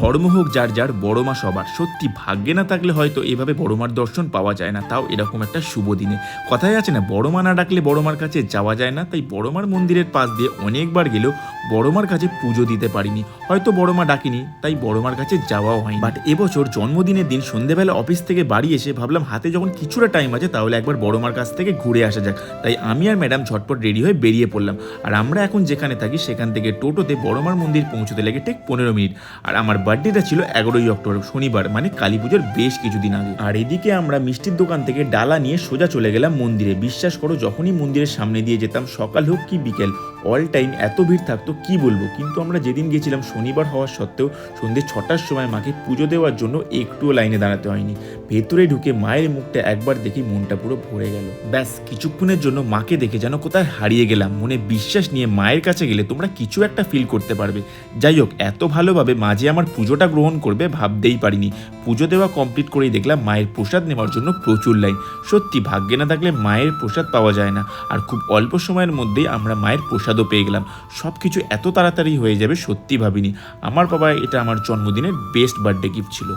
ধর্ম হোক যার যার, বড় মা সবার। সত্যি ভাগ্যে না থাকলে হয়তো এভাবে বড় মার দর্শন পাওয়া যায় না, তাও এরকম একটা শুভ দিনে। কথায় আছে না, বড় মা না ডাকলে বড় মার কাছে যাওয়া যায় না। তাই বড় মার মন্দিরের পাশ দিয়ে অনেকবার গেলেও বড় মার কাছে পুজো দিতে পারিনি, হয়তো বড় মা ডাকিনি, তাই বড় মার কাছে যাওয়াও হয়নি। বাট এবছর জন্মদিনের দিন সন্ধ্যেবেলা অফিস থেকে বাড়ি এসে ভাবলাম হাতে যখন কিছুটা টাইম আছে তাহলে একবার বড় মার কাছ থেকে ঘুরে আসা যাক। তাই আমি আর ম্যাডাম ঝটপট রেডি হয়ে বেরিয়ে পড়লাম। আর আমরা এখন যেখানে থাকি সেখান থেকে টোটোতে বড় মার মন্দির পৌঁছতে লাগে ঠিক 15 মিনিট। আর আমার বার্থডেটা ছিল 11ই অক্টোবর, শনিবার, মানে কালী পুজোর বেশ কিছুদিন আগে। আর এদিকে আমরা মিষ্টির দোকান থেকে ডালা নিয়ে সোজা চলে গেলাম মন্দিরে। বিশ্বাস করো, যখনই মন্দিরের সামনে দিয়ে যেতাম, সকাল হোক কি বিকেল, অল টাইম এত ভিড় থাকতো কি বলবো। কিন্তু আমরা যেদিন গেছিলাম শনিবার হওয়া সত্ত্বেও সন্ধ্যে 6টার সময় মাকে পুজো দেওয়ার জন্য একটুও লাইনে দাঁড়াতে হয়নি। ভেতরে ঢুকে মায়ের মুখটা একবার দেখি মনটা পুরো ভরে গেল। ব্যাস কিছুক্ষণের জন্য মাকে দেখে যেন কোথায় হারিয়ে গেলাম। মনে বিশ্বাস নিয়ে মায়ের কাছে গেলে তোমরা কিছু একটা ফিল করতে পারবে। যাই হোক, এত ভালোভাবে মা যে আমার পুজোটা গ্রহণ করবে ভাবতেই পারিনি। পুজো দেওয়া কমপ্লিট করেই দেখলাম মায়ের প্রসাদ নেওয়ার জন্য প্রচুর লাইন। সত্যি ভাগ্যে না থাকলে মায়ের প্রসাদ পাওয়া যায় না। আর খুব অল্প সময়ের মধ্যেই আমরা মায়ের প্রসাদও পেয়ে গেলাম। সব কিছু এত তাড়াতাড়ি হয়ে যাবে সত্যি ভাবিনি। আমার বাবা, এটা আমার জন্মদিনের বেস্ট বার্থডে গিফট ছিল।